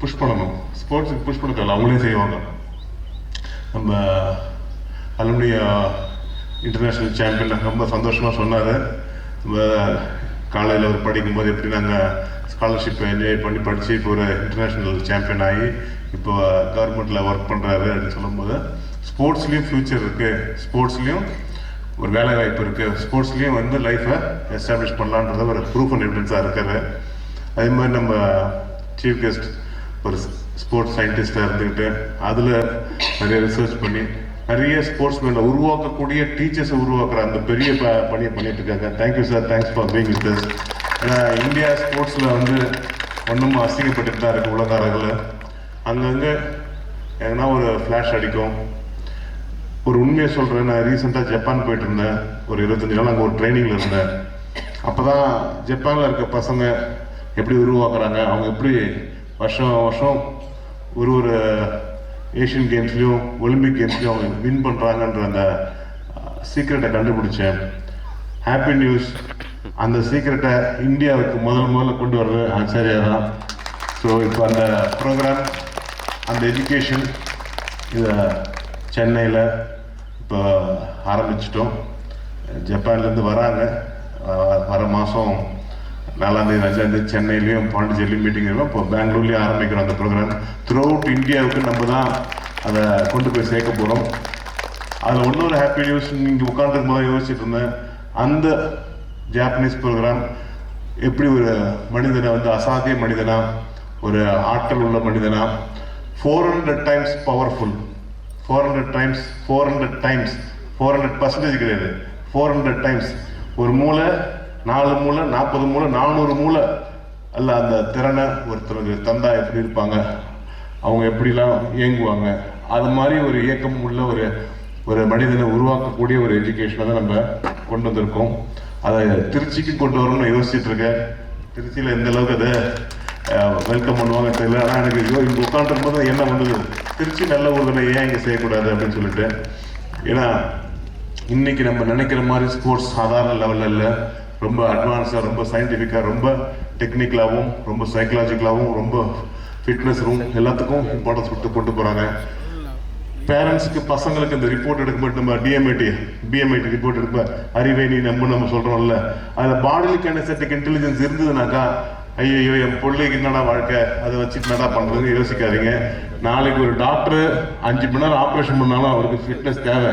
புஷ் பண்ணணும், ஸ்போர்ட்ஸுக்கு புஷ் பண்ண தேவை, அவங்களே செய்வாங்க. நம்ம அலுமினிய இன்டர்நேஷ்னல் சாம்பியன் ரொம்ப சந்தோஷமாக சொன்னார். நம்ம காலையில் அவர் படிக்கும்போது எப்படி நாங்கள் ஸ்காலர்ஷிப்பை என்ஜாய் பண்ணி படித்து இப்போ ஒரு இன்டர்நேஷ்னல் சாம்பியன் ஆகி இப்போ கவர்மெண்ட்டில் ஒர்க் பண்ணுறாரு அப்படின்னு சொல்லும்போது ஸ்போர்ட்ஸ்லேயும் ஃப்யூச்சர் இருக்குது, ஸ்போர்ட்ஸ்லேயும் ஒரு வேலை வாய்ப்பு இருக்குது, ஸ்போர்ட்ஸ்லேயும் வந்து லைஃப்பை எஸ்டாப்ளிஷ் பண்ணலான்றத ஒரு ப்ரூஃப் அண்ட் எவிடன்ஸாக இருக்காரு. அதே மாதிரி நம்ம சீஃப் கெஸ்ட் ஒரு ஸ்போர்ட்ஸ் சயின்டிஸ்டாக இருந்துக்கிட்டு அதில் நிறைய ரிசர்ச் பண்ணி நிறைய ஸ்போர்ட்ஸ் மேனை உருவாக்கக்கூடிய டீச்சர்ஸை உருவாக்குற அந்த பெரிய பணியை பண்ணிட்டு இருக்காங்க. Thank you sir, thanks for being with us. ஏன்னா இந்தியா ஸ்போர்ட்ஸில் வந்து ஒன்றும் அசிங்கப்பட்டுட்டு தான் இருக்குது உலக அளவில். அங்கங்கே எங்கன்னா ஒரு ஃப்ளாஷ் அடிக்கும். ஒரு உண்மையை சொல்கிறேன், நான் ரீசெண்டாக ஜப்பான் போயிட்டு இருந்தேன். ஒரு 25 நாள் அங்கே ஒரு ட்ரைனிங்கில் இருந்தேன். அப்போ தான் ஜப்பானில் இருக்க பசங்க எப்படி உருவாக்குறாங்க, அவங்க எப்படி வருஷம் வருஷம் ஒரு ஏஷியன் கேம்ஸ்லேயும் ஒலிம்பிக் கேம்ஸ்லேயும் அவங்க வின் பண்ணுறாங்கன்ற அந்த சீக்ரெட்டை கண்டுபிடிச்சேன். ஹாப்பி நியூஸ், அந்த சீக்ரெட்டை இந்தியாவுக்கு முதல்ல கொண்டு வர்றது ஆச்சாரியா தான். ஸோ இப்போ அந்த ப்ரோக்ராம், அந்த எஜுகேஷன் இதை சென்னையில் இப்போ ஆரம்பிச்சிட்டோம். ஜப்பான்லேருந்து வராங்க. வர மாதம் 4ஆம் தேதி 5ஆம் தேதி சென்னையிலையும் பாண்டிச்சேரியிலையும் மீட்டிங் இருக்கும். இப்போ பெங்களூர்லேயும் ஆரம்பிக்கிறோம் அந்த ப்ரோக்ராம். த்ரூ அவுட் இந்தியாவுக்கு நம்ம தான் அதை கொண்டு போய் சேர்க்க போகிறோம். அதில் இன்னொரு ஹாப்பி நியூஸ், நீங்கள் உட்காந்துருக்கும் போது யோசிச்சுட்டு இருந்தேன், அந்த ஜாப்பனீஸ் ப்ரோக்ராம் எப்படி ஒரு மனிதனை வந்து அசாத்திய மனிதனா, ஒரு ஆற்றல் உள்ள மனிதனா, 400 times பவர்ஃபுல், 400 times 400% கிடையாது, 400 times. ஒரு மூளை 4 மூளை 40 மூளை 400 மூளை அல்ல, அந்த திறனை ஒருத்தருக்கு தந்தா எப்படி இருப்பாங்க, அவங்க எப்படிலாம் இயங்குவாங்க, அது மாதிரி ஒரு இயக்கம் உள்ள ஒரு ஒரு மனிதனை உருவாக்கக்கூடிய ஒரு எஜுகேஷனை தான் நம்ம கொண்டு வந்திருக்கோம். அதை திருச்சிக்கு கொண்டு வரணும்னு யோசிச்சுட்டு இருக்கேன். திருச்சியில் எந்த அளவுக்கு அதை வெல்கம் பண்ணுவாங்க தெரியல. ஆனால் எனக்கு இங்கே உட்காந்துருக்கும் போது என்ன வந்தது, திருச்சி நல்ல ஊரில் ஏன் இங்கே செய்யக்கூடாது அப்படின்னு சொல்லிட்டு. ஏன்னா இன்னைக்கு நம்ம நினைக்கிற மாதிரி ஸ்போர்ட்ஸ் சாதாரண லெவலில் இல்லை, ரொம்ப அட்வான்ஸாக, ரொம்ப சயின்டிஃபிக்காக, ரொம்ப டெக்னிக்கலாகவும், ரொம்ப சைக்கலாஜிக்கலாகவும், ரொம்ப ஃபிட்னஸும் எல்லாத்துக்கும் இம்பார்ட்டன்ஸ் கொடுத்து கொண்டு போகிறாங்க. பேரண்ட்ஸுக்கு பசங்களுக்கு இந்த ரிப்போர்ட் எடுக்கும்போது நம்ம பிஎம்ஐடி ரிப்போர்ட் எடுப்ப அறிவை நீ நம்ம சொல்கிறோம்ல, அதில் பாடிலி கைனெஸ்தெட்டிக் இன்டெலிஜென்ஸ் இருந்ததுனாக்கா ஐயோ என் பிள்ளைக்கு என்னடா வாழ்க்கை, அதை வச்சுட்டு என்னடா பண்ணுறதுன்னு யோசிக்காதீங்க. நாளைக்கு ஒரு டாக்டர் 5 மணி நேரம் ஆப்ரேஷன் பண்ணாலும் அவருக்கு ஃபிட்னஸ் தேவை.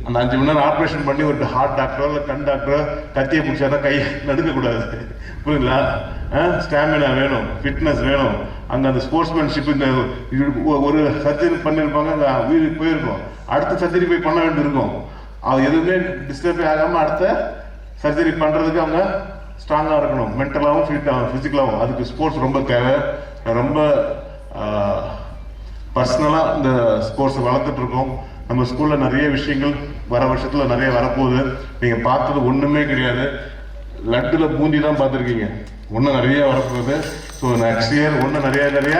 அந்த 5 மணி நேரம் ஆப்ரேஷன் பண்ணி ஒரு ஹார்ட் டாக்டரோ இல்லை கண் டாக்டரோ கத்தியை பிடிச்சாதான் கை நடுக்கக்கூடாது, புரியுங்களா? ஸ்டாமினா வேணும், ஃபிட்னஸ் வேணும். அங்கே அந்த ஸ்போர்ட்ஸ்மேன்ஷிப், இந்த ஒரு சர்ஜரி பண்ணியிருப்பாங்க, அங்கே வீட்டுக்கு போயிருக்கோம், அடுத்த சர்ஜரி போய் பண்ண வேண்டியிருக்கும். அது எதுவுமே டிஸ்டர்பே ஆகாமல் அடுத்த சர்ஜரி பண்ணுறதுக்கு அவங்க ஸ்ட்ராங்காக இருக்கணும், மென்டலாகவும் ஃபிசிக்கலாகவும். அதுக்கு ஸ்போர்ட்ஸ் ரொம்ப தேவை. ரொம்ப பர்சனலாக இந்த ஸ்போர்ட்ஸை வளர்த்துட்ருக்கோம். நம்ம ஸ்கூலில் நிறைய விஷயங்கள் வர வருஷத்தில் நிறைய வரப்போகுது. நீங்கள் பார்த்தது ஒன்றுமே கிடையாது, லட்டில் பூந்தி தான் பார்த்துருக்கீங்க. ஒன்றும் நிறைய வரப்போகுது. ஸோ நெக்ஸ்ட் இயர் ஒன்றும் நிறைய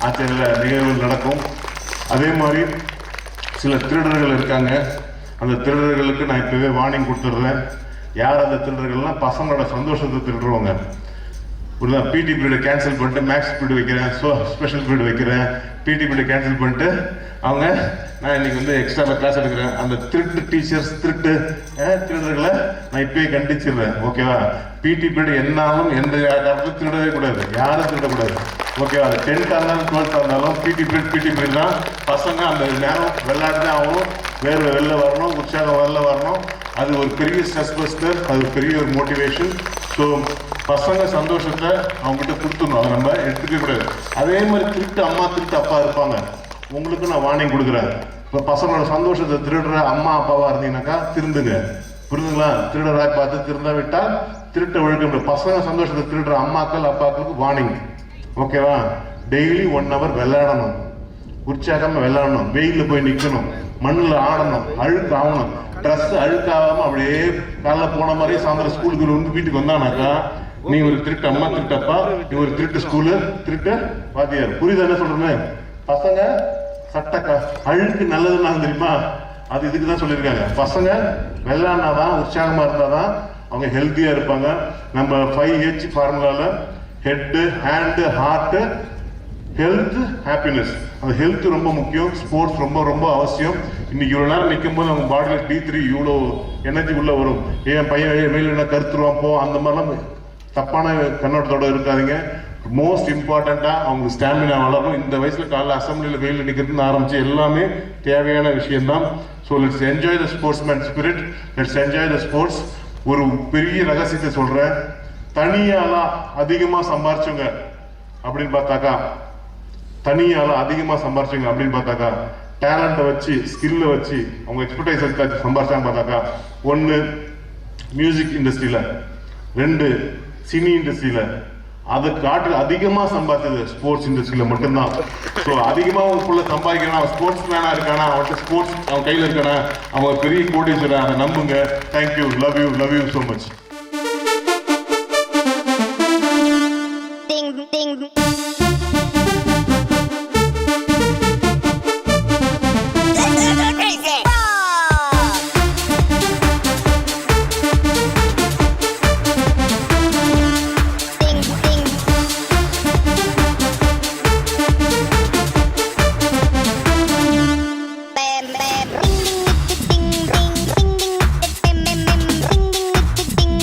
ஆச்சரிய நிகழ்வுகள் நடக்கும். அதே மாதிரி சில திருடர்கள் இருக்காங்க. அந்த திருடர்களுக்கு நான் இப்போவே வார்னிங் கொடுத்துட்றேன். யார் அந்த திருடர்கள்லாம் பசங்களோட சந்தோஷத்தை திருடுறவங்க. ஒரு பிடி பீரியடை கேன்சல் பண்ணிட்டு மேக்ஸ் பீரியட் வைக்கிறேன், ஸ்பெஷல் பீரியட் வைக்கிறேன், பிடி பீரியடை கேன்சல் பண்ணிட்டு அவங்க நான் இன்னைக்கு வந்து எக்ஸ்ட்ரா கிளாஸ் எடுக்கிறேன். அந்த திருட்டு டீச்சர்ஸ், திருடர்களை நான் இப்பயே கண்டிச்சிடுறேன், ஓகேவா? பிடி பீரியட் என்னாலும் எந்த காலத்துலையும் திருடவே கூடாது, யாரும் திருடக்கூடாது, ஓகேவா? அது 10th இருந்தாலும் 12th இருந்தாலும் பிடி பீரியட் தான். பசங்க அந்த நேரம் விளையாட்டு தான் ஆகணும், வேர்வை வெளில வரணும், உற்சாகம் வெளில வரணும். அது ஒரு பெரிய ஸ்ட்ரெஸ் பஸ்டர், அது ஒரு பெரிய ஒரு மோட்டிவேஷன். ஸோ பசங்க சந்தோஷத்தை அவங்ககிட்ட கொடுத்துடணும், அதை நம்ம எடுத்துக்க கூடாது. அதே மாதிரி திருட்டு அம்மா திருட்டு அப்பா இருப்பாங்க, உங்களுக்கு நான் வார்னிங் கொடுக்குறேன். இப்போ பசங்களோட சந்தோஷத்தை திருடுற அம்மா அப்பாவா இருந்தீங்கன்னாக்கா திருந்துங்க, புரிஞ்சுங்களா? திருடராய் பார்த்து திருந்த விட்டால் திருட்ட ஒழுக்க. பசங்க சந்தோஷத்தை திருடுற அம்மாக்கள் அப்பாக்களுக்கு வார்னிங், ஓகேவா? டெய்லி 1 hour விளையாடணும், உற்சாகமா விளையாடணும், வெயிலில் போய் நிற்கணும், மண்ணில் ஆடணும், அழுக்கு ஆகணும். ட்ரெஸ் அழுக்காகாம அப்படியே காலைல போன மாதிரியே சாயந்தரம் ஸ்கூலுக்கு வந்து வீட்டுக்கு வந்தானாக்கா நீ ஒரு திருட்டு அம்மா திருட்டப்பா, நீ ஒரு திருட்டு ஸ்கூலு, திருட்டு வாத்தியார். புரியுதா என்ன சொல்றேன்? பசங்க சட்டக்கா அழுக்கு நல்லதுன்னு தெரியுமா? அது இதுக்கு தான் சொல்லியிருக்காங்க. பசங்க விளையாடினாதான், உற்சாகமா இருந்தாதான் அவங்க ஹெல்த்தியா இருப்பாங்க. நம்ம 5H ஃபார்முலால head, hand, heart, health, happiness. அந்த ஹெல்த் ரொம்ப முக்கியம், ஸ்போர்ட்ஸ் ரொம்ப ரொம்ப அவசியம். இன்னைக்கு இவ்வளோ நேரம் நிற்கும் போது அவங்க பாடியில் D3 இவ்வளோ எனர்ஜி உள்ள வரும். என் பையன் வெயில் என்ன கருத்துருவான் போ, அந்த மாதிரிலாம் தப்பான கண்ணோட்டத்தோட இருக்காதிங்க. மோஸ்ட் இம்பார்ட்டண்ட்டாக அவங்க ஸ்டாமினா வளரும். இந்த வயசில் காலைல அசம்பிளியில் வெயில் நிற்கிறதுன்னு ஆரம்பிச்சு எல்லாமே தேவையான விஷயம்தான். So let's enjoy the sportsman spirit, let's enjoy the sports. ஒரு பெரிய ரகசியத்தை சொல்கிறேன், தனியாலா அதிகமாக சம்பாரிச்சவங்க அப்படின்னு பார்த்தாக்கா, தனியால அதிகமாக சம்பாரிச்சவங்க அப்படின்னு பார்த்தாக்கா, டேலண்ட்டை வச்சு, ஸ்கில்லை வச்சு, அவங்க எக்ஸ்பர்டைஸ் வச்சு சம்பாரிச்சாங்க பார்த்தாக்கா, 1 மியூசிக் இண்டஸ்ட்ரியில், 2 சினி இண்டஸ்ட்ரியில், அதை காட்டு அதிகமாக சம்பாதிச்சது ஸ்போர்ட்ஸ் இண்டஸ்ட்ரியில் மட்டும்தான். ஸோ அதிகமாக உங்களுக்குள்ள சம்பாதிக்கிறான், அவன் ஸ்போர்ட்ஸ் மேனாக இருக்கானா, அவன்கிட்ட ஸ்போர்ட்ஸ் அவன் கையில் இருக்கானா, அவன் பெரிய கோடீஸ்வரன். அதை நம்புங்க. Thank you, love you so much. Ding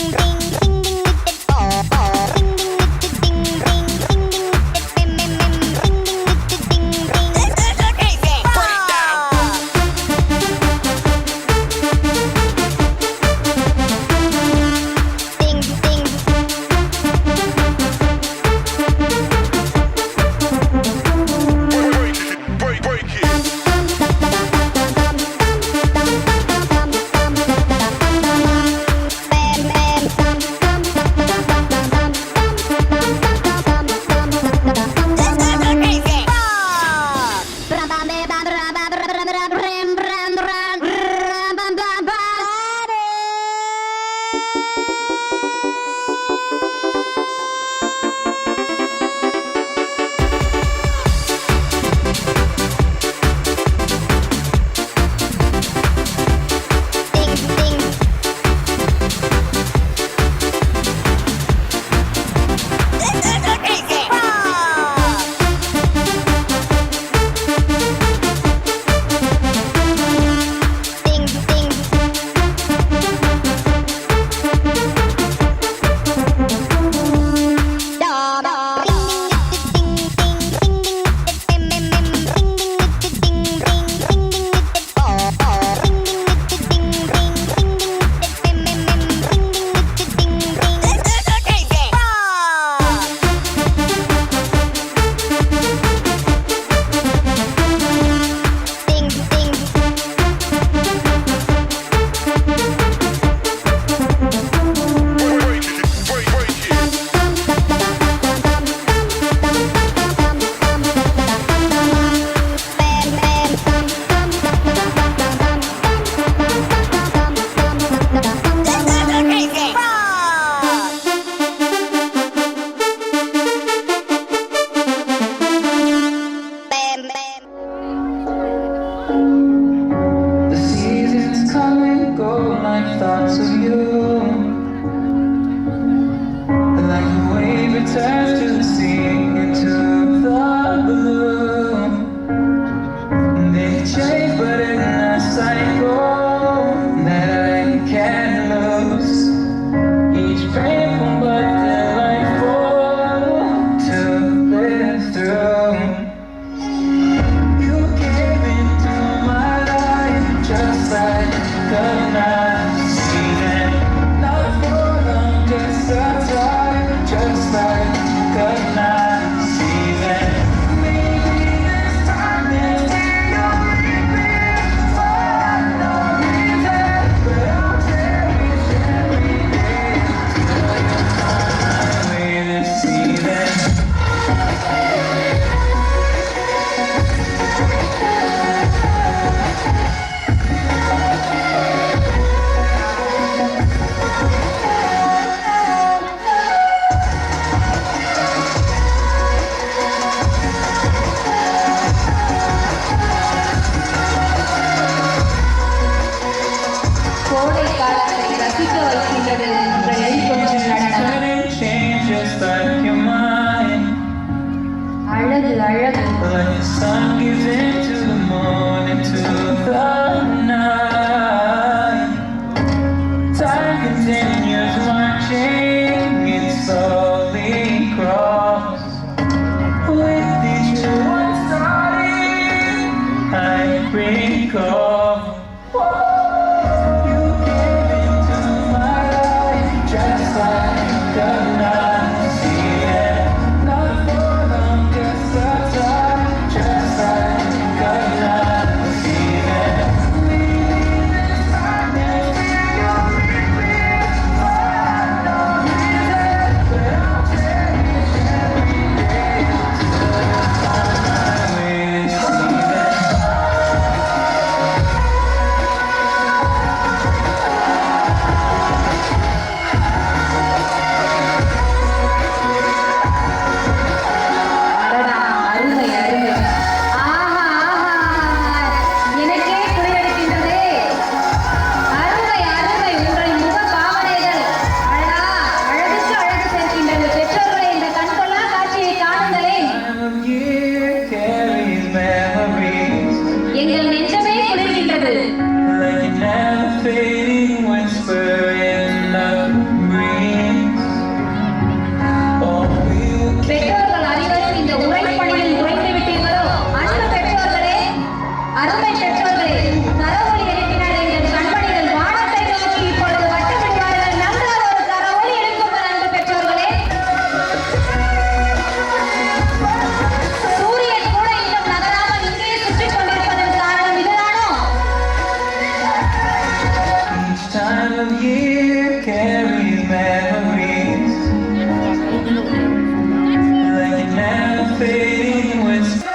just like you're mine. அழகு அழகு When the sun gives into the morning to the night, time continues marching, it slowly crawls. With each new one starting, I recall. You came into my life just like the night. See it, not for long, just a time, just like the night. See it, leaving this darkness till you meet me for no reason, but I'll cherish every day until I'm on my way to see it. அடடா, அருமை அருமை ஆஹா ஆஹா எனக்கே புரியடிக்கின்றதே. அருமை அருமை உங்கள் முக பாவனைகள் அழகா அழகுக்கு அழகு சேர்க்கின்றது. பெற்றோர்களை இந்த கண்கொள்ளா காட்சியை காணுங்களேன். Time of year carries memories எங்கள் நெஞ்சமே குளிர்கின்றது. like an never fading whisper in the breeze. Oh, we will keep பெற்றோர்கள் அனைவரும் இந்த உரைப்பணியில் உரைத்து விட்டீர்களோ? அன்பு பெற்றோர்களே, அருமை பெற்றோர்களே, கரவொலி எழுப்பினால் எங்கள் கண்மணிகள் வானத்தை நோக்கி இப்பொழுது வட்டமிடுவார்கள். நன்றாக ஒரு கரவொலி எழுப்புங்கள் அன்பு பெற்றோர்களே. சூரியன் கூட இன்னும் நகராமல் இங்கே சுற்றிக் கொண்டிருப்பதன் காரணம் இதுதானோ? each time of year carries memories like an never fading whisper.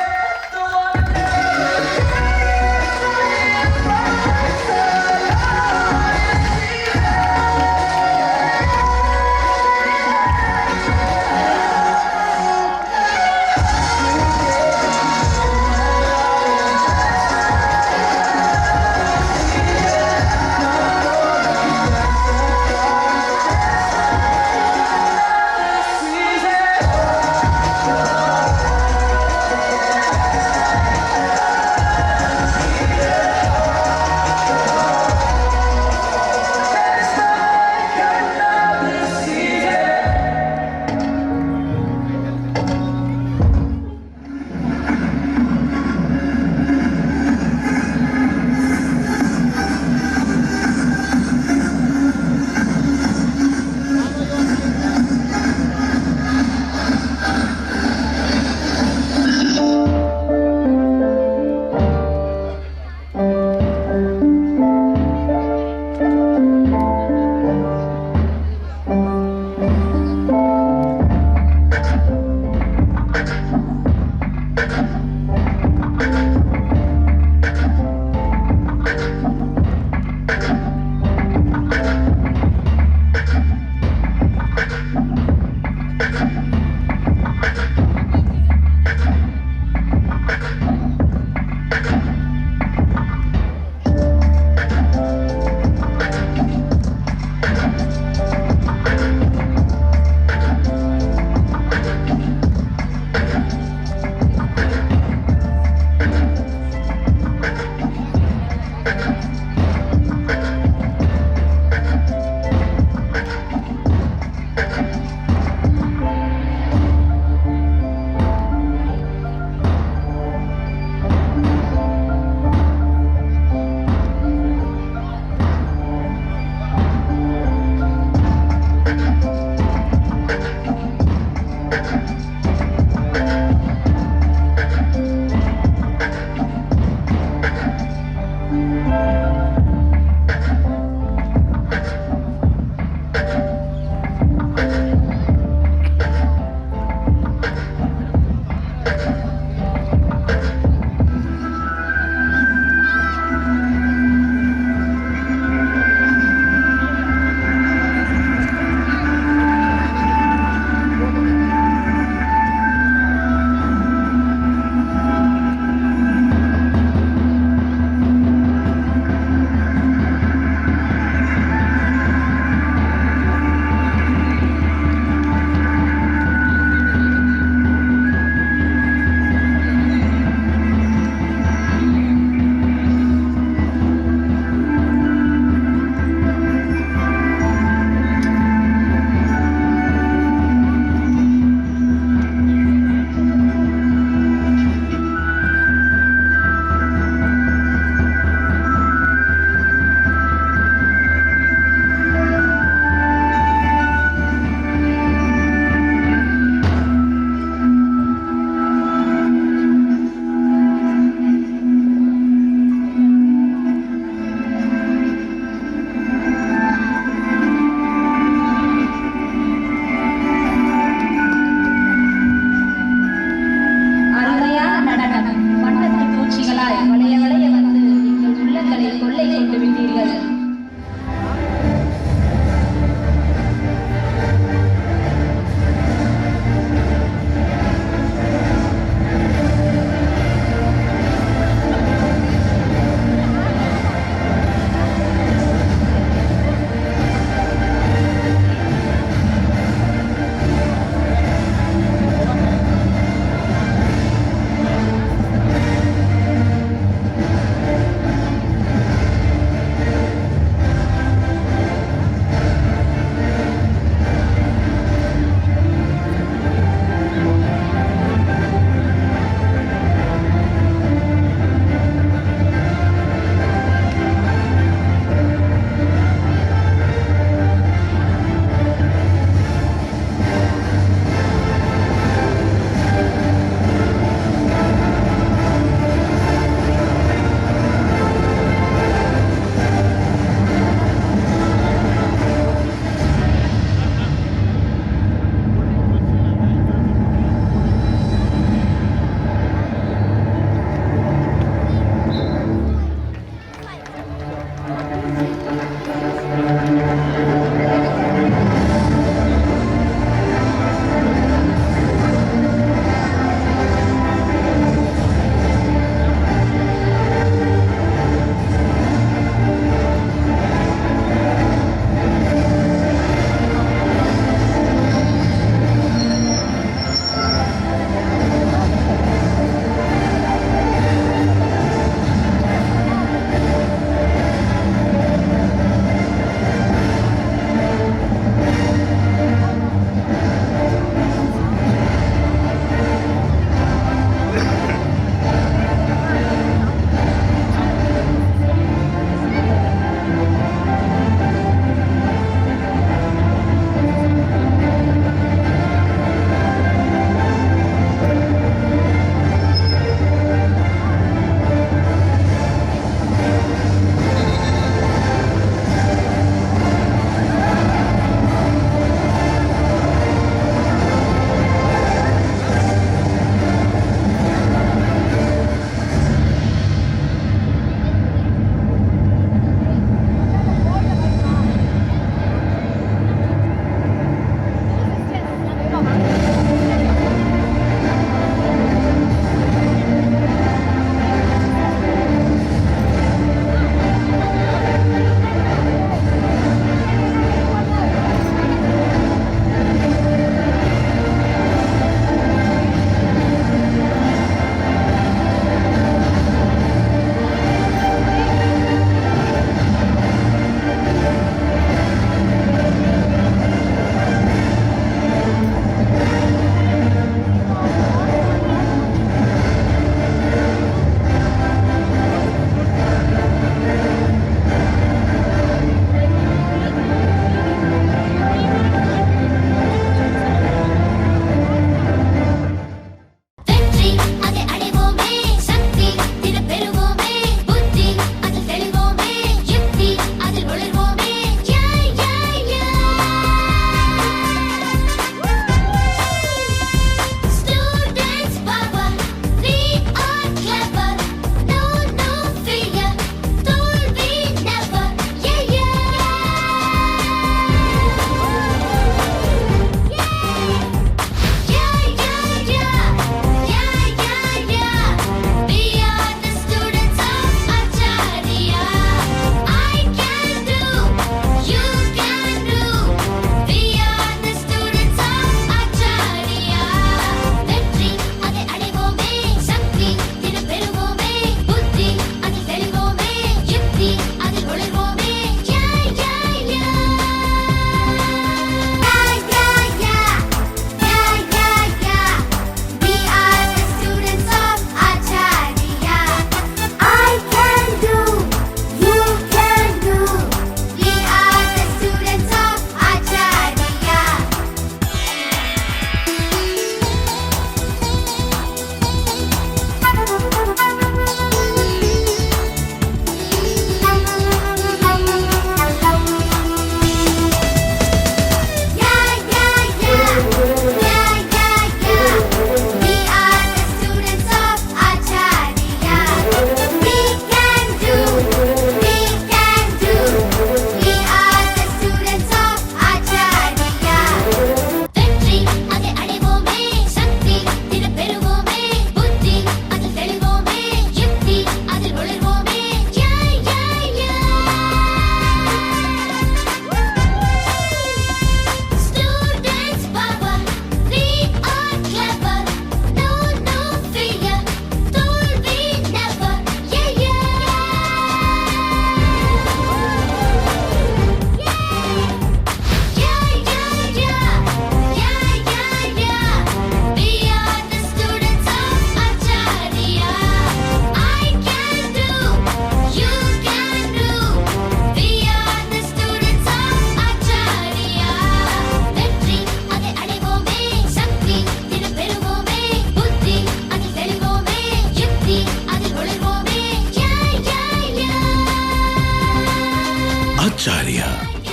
Achariya,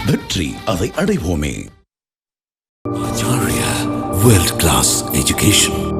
வெற்றி அதை அடைவோமே. Achariya, world class education.